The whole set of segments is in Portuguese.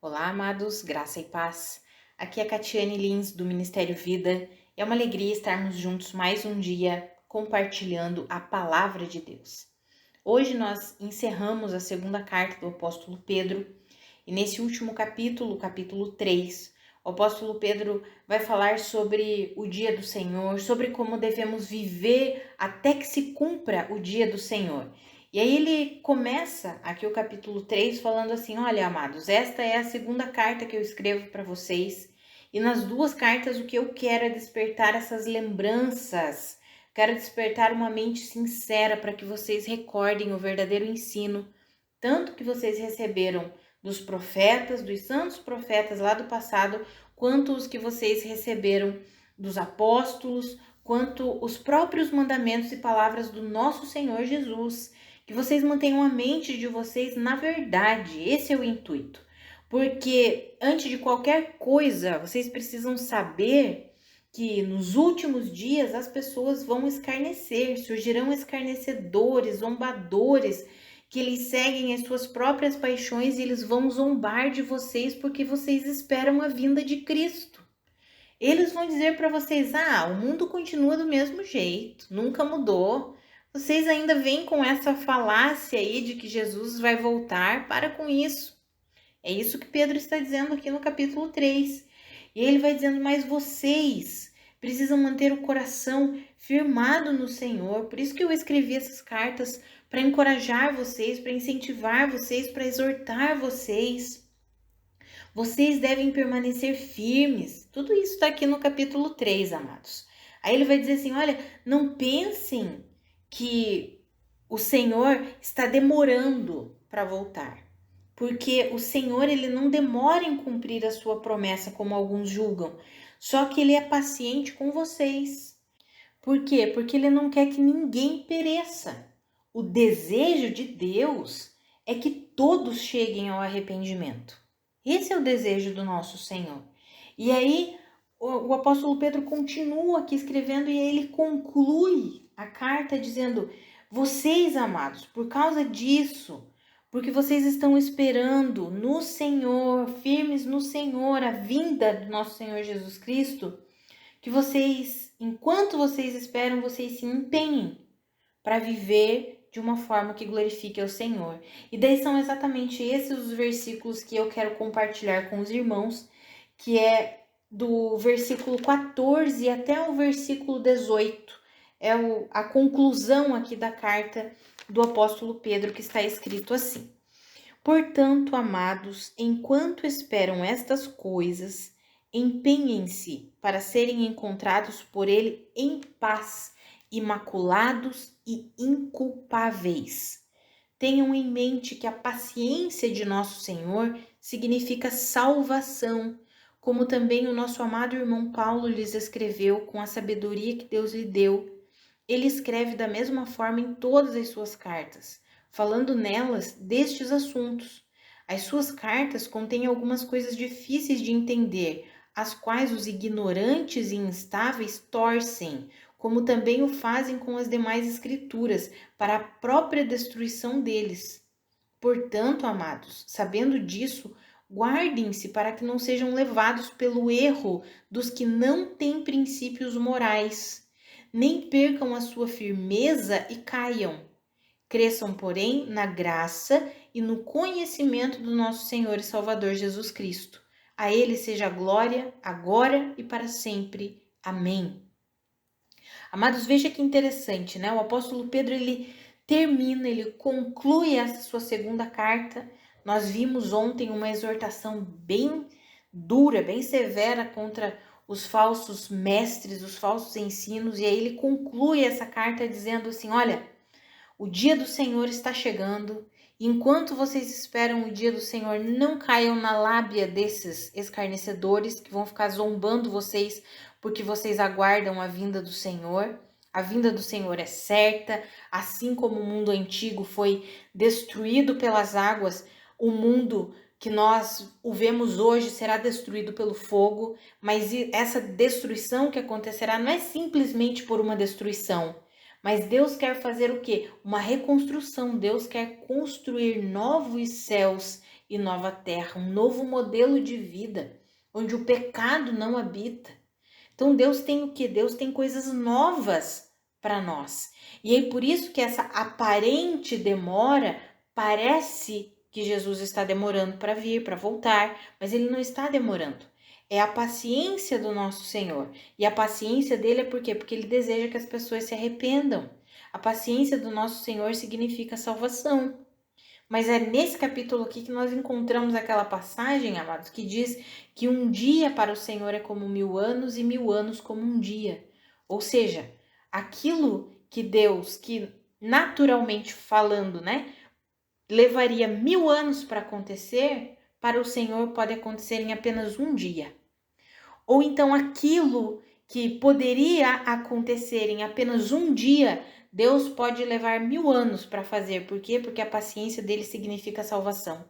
Olá, amados, graça e paz. Aqui é Catiane Lins, do Ministério Vida. É uma alegria estarmos juntos mais um dia compartilhando a palavra de Deus. Hoje nós encerramos a segunda carta do apóstolo Pedro e nesse último capítulo, capítulo 3, o apóstolo Pedro vai falar sobre o dia do Senhor, sobre como devemos viver até que se cumpra o dia do Senhor. E aí ele começa aqui o capítulo 3 falando assim: olha, amados, esta é a segunda carta que eu escrevo para vocês. E nas duas cartas o que eu quero é despertar essas lembranças. Quero despertar uma mente sincera para que vocês recordem o verdadeiro ensino, tanto que vocês receberam dos profetas, dos santos profetas lá do passado, quanto os que vocês receberam dos apóstolos, quanto os próprios mandamentos e palavras do nosso Senhor Jesus. Que vocês mantenham a mente de vocês na verdade, esse é o intuito. Porque antes de qualquer coisa, vocês precisam saber que nos últimos dias as pessoas vão escarnecer, surgirão escarnecedores, zombadores, que eles seguem as suas próprias paixões e eles vão zombar de vocês porque vocês esperam a vinda de Cristo. Eles vão dizer para vocês: o mundo continua do mesmo jeito, nunca mudou. Vocês ainda vêm com essa falácia aí de que Jesus vai voltar. Para com isso. É isso que Pedro está dizendo aqui no capítulo 3. E ele vai dizendo: mas vocês precisam manter o coração firmado no Senhor. Por isso que eu escrevi essas cartas, para encorajar vocês, para incentivar vocês, para exortar vocês. Vocês devem permanecer firmes. Tudo isso está aqui no capítulo 3, amados. Aí ele vai dizer assim: olha, não pensem que o Senhor está demorando para voltar. Porque o Senhor, ele não demora em cumprir a sua promessa, como alguns julgam. Só que ele é paciente com vocês. Por quê? Porque ele não quer que ninguém pereça. O desejo de Deus é que todos cheguem ao arrependimento. Esse é o desejo do nosso Senhor. E aí, o apóstolo Pedro continua aqui escrevendo e ele conclui a carta dizendo: vocês, amados, por causa disso, porque vocês estão esperando no Senhor, firmes no Senhor, a vinda do nosso Senhor Jesus Cristo, que vocês, enquanto vocês esperam, vocês se empenhem para viver de uma forma que glorifique ao Senhor. E daí são exatamente esses os versículos que eu quero compartilhar com os irmãos, que é do versículo 14 até o versículo 18. É a conclusão aqui da carta do apóstolo Pedro, que está escrito assim: portanto, amados, enquanto esperam estas coisas, empenhem-se para serem encontrados por ele em paz, imaculados e inculpáveis. Tenham em mente que a paciência de nosso Senhor significa salvação, como também o nosso amado irmão Paulo lhes escreveu com a sabedoria que Deus lhe deu. Ele escreve da mesma forma em todas as suas cartas, falando nelas destes assuntos. As suas cartas contêm algumas coisas difíceis de entender, as quais os ignorantes e instáveis torcem, como também o fazem com as demais escrituras, para a própria destruição deles. Portanto, amados, sabendo disso, guardem-se para que não sejam levados pelo erro dos que não têm princípios morais, nem percam a sua firmeza e caiam. Cresçam, porém, na graça e no conhecimento do nosso Senhor e Salvador Jesus Cristo. A ele seja a glória, agora e para sempre. Amém. Amados, veja que interessante, né? O apóstolo Pedro, ele termina, ele conclui essa sua segunda carta. Nós vimos ontem uma exortação bem dura, bem severa contra os falsos mestres, os falsos ensinos, e aí ele conclui essa carta dizendo assim: olha, o dia do Senhor está chegando. Enquanto vocês esperam o dia do Senhor, não caiam na lábia desses escarnecedores que vão ficar zombando vocês porque vocês aguardam a vinda do Senhor. A vinda do Senhor é certa, assim como o mundo antigo foi destruído pelas águas, o mundo que nós o vemos hoje será destruído pelo fogo, mas essa destruição que acontecerá não é simplesmente por uma destruição, mas Deus quer fazer o quê? Uma reconstrução. Deus quer construir novos céus e nova terra, um novo modelo de vida, onde o pecado não habita. Então Deus tem o quê? Deus tem coisas novas para nós. E aí por isso que essa aparente demora parece que Jesus está demorando para vir, para voltar, mas ele não está demorando. É a paciência do nosso Senhor. E a paciência dele é por quê? Porque ele deseja que as pessoas se arrependam. A paciência do nosso Senhor significa salvação. Mas é nesse capítulo aqui que nós encontramos aquela passagem, amados, que diz que um dia para o Senhor é como 1000 anos e 1000 anos como um dia. Ou seja, aquilo que Deus, que naturalmente falando, né, levaria 1000 anos para acontecer, para o Senhor pode acontecer em apenas um dia. Ou então aquilo que poderia acontecer em apenas um dia, Deus pode levar 1000 anos para fazer. Por quê? Porque a paciência dele significa salvação.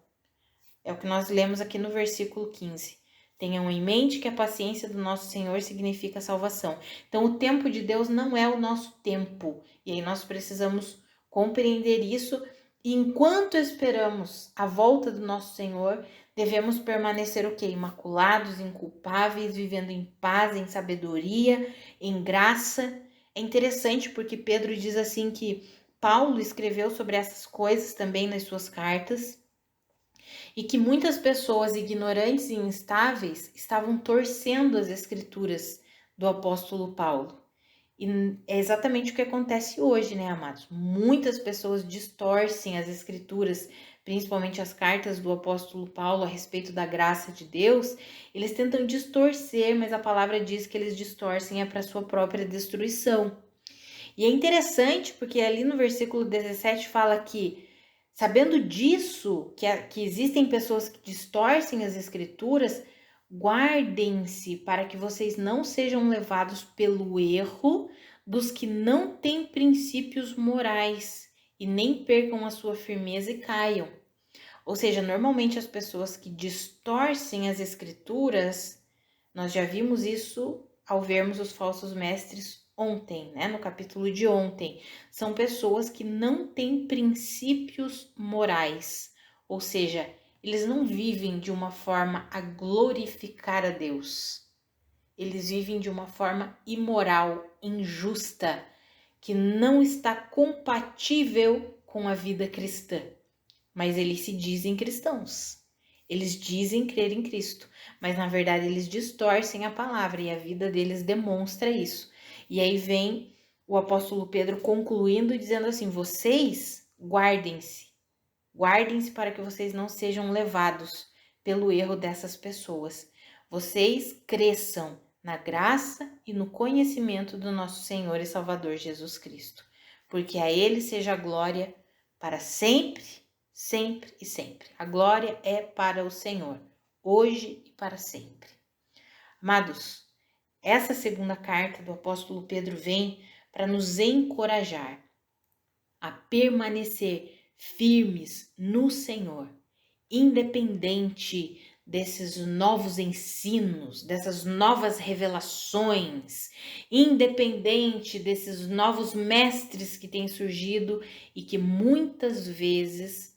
É o que nós lemos aqui no versículo 15. Tenham em mente que a paciência do nosso Senhor significa salvação. Então, o tempo de Deus não é o nosso tempo. E aí nós precisamos compreender isso. E enquanto esperamos a volta do nosso Senhor, devemos permanecer o quê? Imaculados, inculpáveis, vivendo em paz, em sabedoria, em graça. É interessante porque Pedro diz assim que Paulo escreveu sobre essas coisas também nas suas cartas e que muitas pessoas ignorantes e instáveis estavam torcendo as escrituras do apóstolo Paulo. E é exatamente o que acontece hoje, né, amados? Muitas pessoas distorcem as escrituras, principalmente as cartas do apóstolo Paulo a respeito da graça de Deus. Eles tentam distorcer, mas a palavra diz que eles distorcem é para sua própria destruição. E é interessante porque ali no versículo 17 fala que, sabendo disso, que existem pessoas que distorcem as escrituras, guardem-se para que vocês não sejam levados pelo erro dos que não têm princípios morais e nem percam a sua firmeza e caiam. Ou seja, normalmente as pessoas que distorcem as escrituras, nós já vimos isso ao vermos os falsos mestres ontem, né? No capítulo de ontem. São pessoas que não têm princípios morais, ou seja, eles não vivem de uma forma a glorificar a Deus. Eles vivem de uma forma imoral, injusta, que não está compatível com a vida cristã. Mas eles se dizem cristãos. Eles dizem crer em Cristo, mas na verdade eles distorcem a palavra e a vida deles demonstra isso. E aí vem o apóstolo Pedro concluindo dizendo assim: vocês guardem-se para que vocês não sejam levados pelo erro dessas pessoas. Vocês cresçam na graça e no conhecimento do nosso Senhor e Salvador Jesus Cristo, porque a Ele seja a glória para sempre, sempre e sempre. A glória é para o Senhor, hoje e para sempre. Amados, essa segunda carta do apóstolo Pedro vem para nos encorajar a permanecer firmes no Senhor, independente desses novos ensinos, dessas novas revelações, independente desses novos mestres que têm surgido e que muitas vezes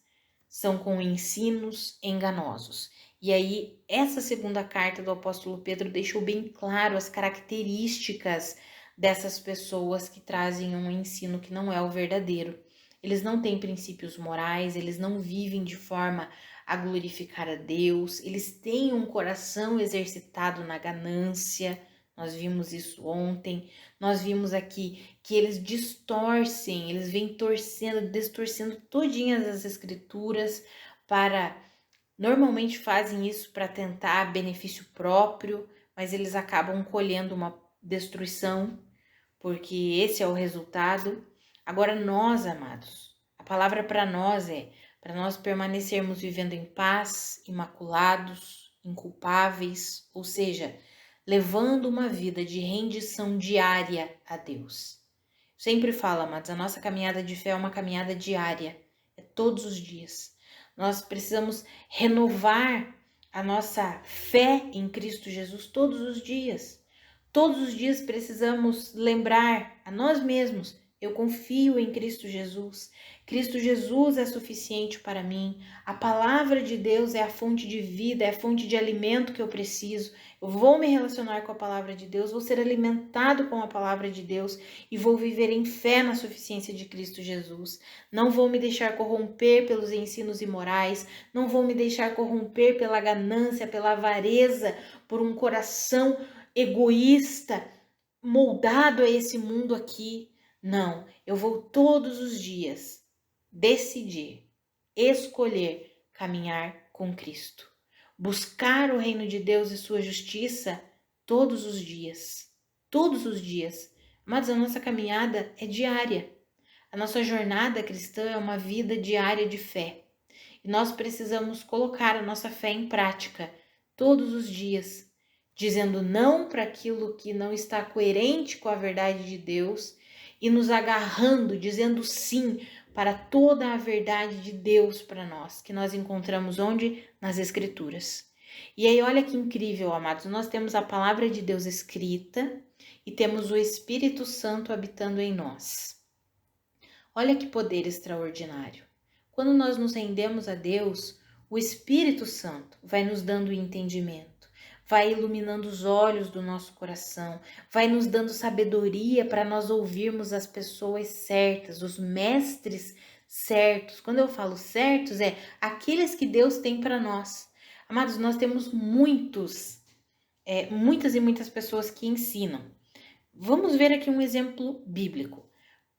são com ensinos enganosos. E aí, essa segunda carta do apóstolo Pedro deixou bem claro as características dessas pessoas que trazem um ensino que não é o verdadeiro. Eles não têm princípios morais, eles não vivem de forma a glorificar a Deus, eles têm um coração exercitado na ganância. Nós vimos isso ontem. Nós vimos aqui que eles distorcem, eles vêm torcendo, distorcendo todinhas as escrituras para... Normalmente fazem isso para tentar benefício próprio, mas eles acabam colhendo uma destruição, porque esse é o resultado. Agora nós, amados, a palavra para nós é para nós permanecermos vivendo em paz, imaculados, inculpáveis, ou seja, levando uma vida de rendição diária a Deus. Eu sempre falo, amados, a nossa caminhada de fé é uma caminhada diária, é todos os dias. Nós precisamos renovar a nossa fé em Cristo Jesus todos os dias. Todos os dias precisamos lembrar a nós mesmos: Eu confio em Cristo Jesus. Cristo Jesus é suficiente para mim. A palavra de Deus é a fonte de vida, é a fonte de alimento que eu preciso. Eu vou me relacionar com a palavra de Deus, vou ser alimentado com a palavra de Deus e vou viver em fé na suficiência de Cristo Jesus. Não vou me deixar corromper pelos ensinos imorais, não vou me deixar corromper pela ganância, pela avareza, por um coração egoísta, moldado a esse mundo aqui. Não, eu vou todos os dias decidir, escolher caminhar com Cristo. Buscar o reino de Deus e sua justiça todos os dias. Todos os dias. Mas a nossa caminhada é diária. A nossa jornada cristã é uma vida diária de fé. E nós precisamos colocar a nossa fé em prática todos os dias, dizendo não para aquilo que não está coerente com a verdade de Deus e nos agarrando, dizendo sim para toda a verdade de Deus para nós, que nós encontramos onde? Nas Escrituras. E aí, olha que incrível, amados, nós temos a palavra de Deus escrita e temos o Espírito Santo habitando em nós. Olha que poder extraordinário. Quando nós nos rendemos a Deus, o Espírito Santo vai nos dando entendimento, vai iluminando os olhos do nosso coração, vai nos dando sabedoria para nós ouvirmos as pessoas certas, os mestres certos. Quando eu falo certos, é aqueles que Deus tem para nós. Amados, nós temos muitas e muitas pessoas que ensinam. Vamos ver aqui um exemplo bíblico.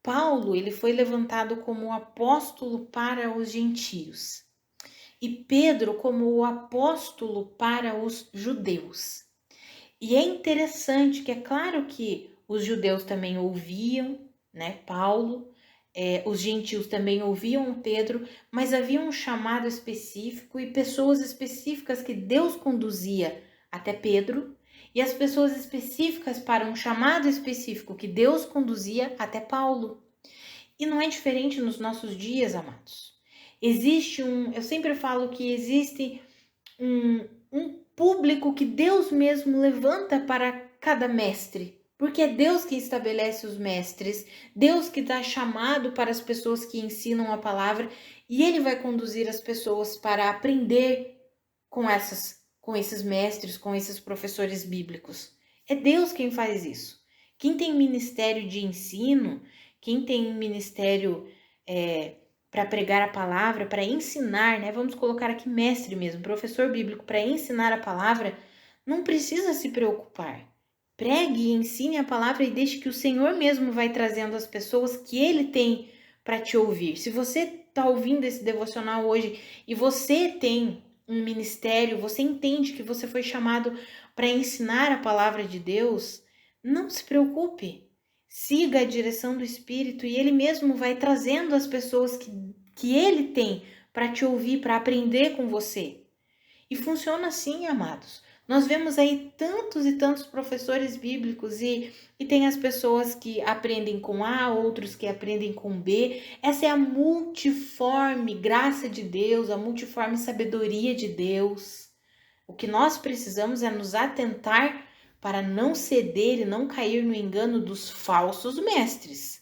Paulo, ele foi levantado como apóstolo para os gentios e Pedro como o apóstolo para os judeus. E é interessante que é claro que os judeus também ouviam, né, Paulo, os gentios também ouviam Pedro, mas havia um chamado específico e pessoas específicas que Deus conduzia até Pedro e as pessoas específicas para um chamado específico que Deus conduzia até Paulo. E não é diferente nos nossos dias, amados. Eu sempre falo que existe um público que Deus mesmo levanta para cada mestre, porque é Deus que estabelece os mestres, Deus que dá chamado para as pessoas que ensinam a palavra e Ele vai conduzir as pessoas para aprender com esses mestres, com esses professores bíblicos. É Deus quem faz isso. Quem tem ministério de ensino, quem tem ministério para pregar a palavra, para ensinar, né? Vamos colocar aqui mestre mesmo, professor bíblico, para ensinar a palavra, não precisa se preocupar. Pregue e ensine a palavra e deixe que o Senhor mesmo vai trazendo as pessoas que Ele tem para te ouvir. Se você está ouvindo esse devocional hoje e você tem um ministério, você entende que você foi chamado para ensinar a palavra de Deus, não se preocupe. Siga a direção do Espírito e Ele mesmo vai trazendo as pessoas que Ele tem para te ouvir, para aprender com você. E funciona assim, amados. Nós vemos aí tantos e tantos professores bíblicos e tem as pessoas que aprendem com A, outros que aprendem com B. Essa é a multiforme graça de Deus, a multiforme sabedoria de Deus. O que nós precisamos é nos atentar para não ceder e não cair no engano dos falsos mestres.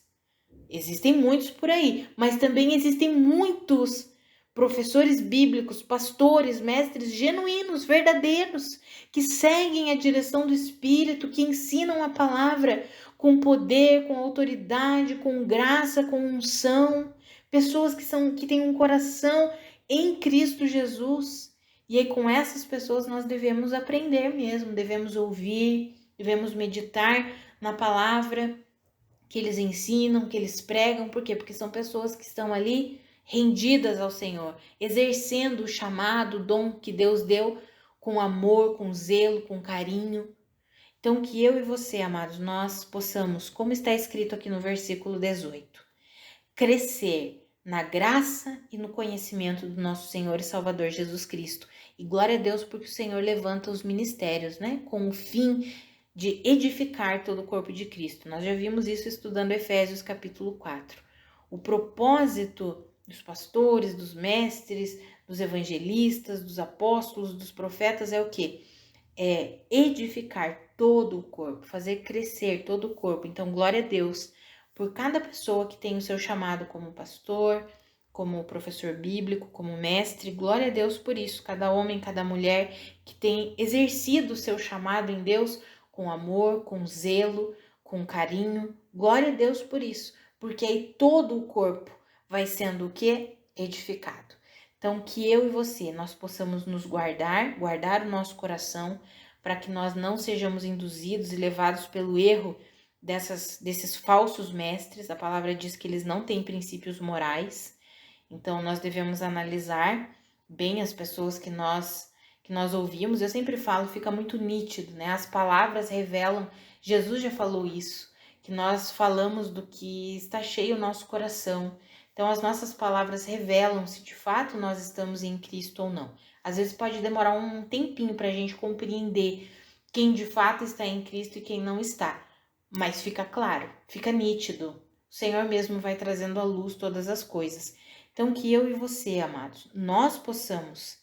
Existem muitos por aí, mas também existem muitos professores bíblicos, pastores, mestres genuínos, verdadeiros, que seguem a direção do Espírito, que ensinam a palavra com poder, com autoridade, com graça, com unção, pessoas que têm um coração em Cristo Jesus. E aí com essas pessoas nós devemos aprender mesmo, devemos ouvir, devemos meditar na palavra que eles ensinam, que eles pregam. Por quê? Porque são pessoas que estão ali rendidas ao Senhor, exercendo o chamado, o dom que Deus deu com amor, com zelo, com carinho. Então que eu e você, amados, nós possamos, como está escrito aqui no versículo 18, crescer na graça e no conhecimento do nosso Senhor e Salvador Jesus Cristo. E glória a Deus porque o Senhor levanta os ministérios, né? Com o fim de edificar todo o corpo de Cristo. Nós já vimos isso estudando Efésios capítulo 4. O propósito dos pastores, dos mestres, dos evangelistas, dos apóstolos, dos profetas é o quê? É edificar todo o corpo, fazer crescer todo o corpo. Então, glória a Deus, por cada pessoa que tem o seu chamado como pastor, como professor bíblico, como mestre. Glória a Deus por isso. Cada homem, cada mulher que tem exercido o seu chamado em Deus com amor, com zelo, com carinho. Glória a Deus por isso, porque aí todo o corpo vai sendo o quê? Edificado. Então, que eu e você, nós possamos nos guardar o nosso coração, para que nós não sejamos induzidos e levados pelo erro desses falsos mestres. A palavra diz que eles não têm princípios morais, então nós devemos analisar bem as pessoas que nós ouvimos. Eu sempre falo, fica muito nítido, né? As palavras revelam, Jesus já falou isso, que nós falamos do que está cheio o nosso coração. Então as nossas palavras revelam se de fato nós estamos em Cristo ou não. Às vezes pode demorar um tempinho para a gente compreender quem de fato está em Cristo e quem não está. Mas fica claro, fica nítido. O Senhor mesmo vai trazendo à luz todas as coisas. Então que eu e você, amados, nós possamos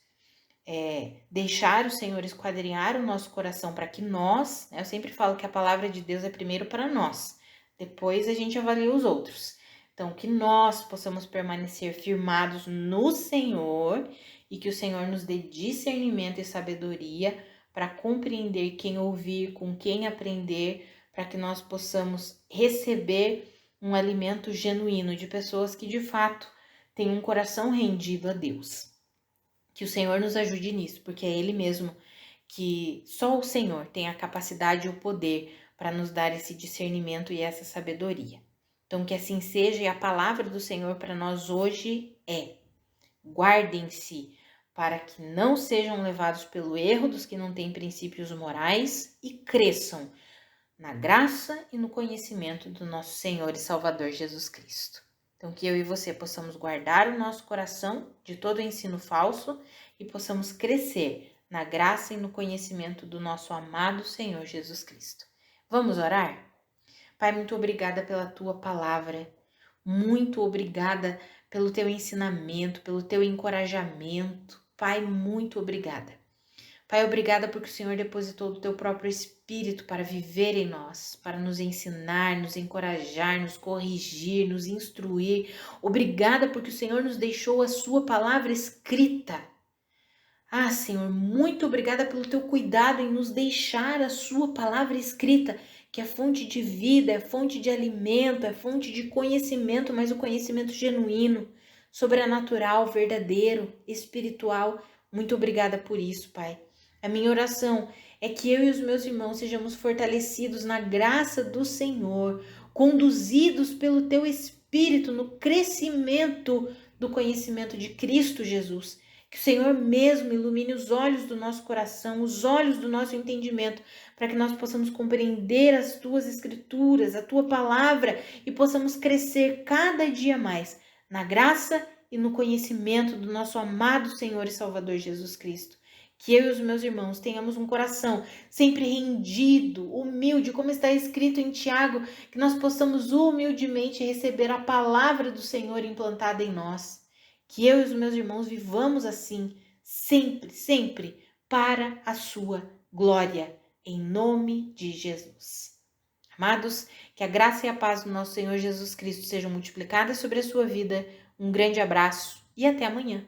deixar o Senhor esquadrinhar o nosso coração para que nós, né, eu sempre falo que a palavra de Deus é primeiro para nós, depois a gente avalia os outros. Então, que nós possamos permanecer firmados no Senhor e que o Senhor nos dê discernimento e sabedoria para compreender quem ouvir, com quem aprender, para que nós possamos receber um alimento genuíno de pessoas que de fato têm um coração rendido a Deus. Que o Senhor nos ajude nisso, porque é Ele mesmo que só o Senhor tem a capacidade e o poder para nos dar esse discernimento e essa sabedoria. Então, que assim seja, e a palavra do Senhor para nós hoje é: guardem-se para que não sejam levados pelo erro dos que não têm princípios morais e cresçam na graça e no conhecimento do nosso Senhor e Salvador Jesus Cristo. Então, que eu e você possamos guardar o nosso coração de todo ensino falso e possamos crescer na graça e no conhecimento do nosso amado Senhor Jesus Cristo. Vamos orar? Pai, muito obrigada pela tua palavra, muito obrigada pelo teu ensinamento, pelo teu encorajamento. Pai, muito obrigada. Pai, obrigada porque o Senhor depositou do teu próprio Espírito para viver em nós, para nos ensinar, nos encorajar, nos corrigir, nos instruir. Obrigada porque o Senhor nos deixou a sua palavra escrita. Ah, Senhor, muito obrigada pelo teu cuidado em nos deixar a sua palavra escrita, que é fonte de vida, é fonte de alimento, é fonte de conhecimento, mas o conhecimento genuíno, sobrenatural, verdadeiro, espiritual. Muito obrigada por isso, Pai. A minha oração é que eu e os meus irmãos sejamos fortalecidos na graça do Senhor, conduzidos pelo teu Espírito no crescimento do conhecimento de Cristo Jesus. Que o Senhor mesmo ilumine os olhos do nosso coração, os olhos do nosso entendimento, para que nós possamos compreender as tuas escrituras, a tua palavra e possamos crescer cada dia mais na graça e no conhecimento do nosso amado Senhor e Salvador Jesus Cristo. Que eu e os meus irmãos tenhamos um coração sempre rendido, humilde, como está escrito em Tiago, que nós possamos humildemente receber a palavra do Senhor implantada em nós. Que eu e os meus irmãos vivamos assim, sempre, sempre, para a sua glória, em nome de Jesus. Amados, que a graça e a paz do nosso Senhor Jesus Cristo sejam multiplicadas sobre a sua vida. Um grande abraço e até amanhã.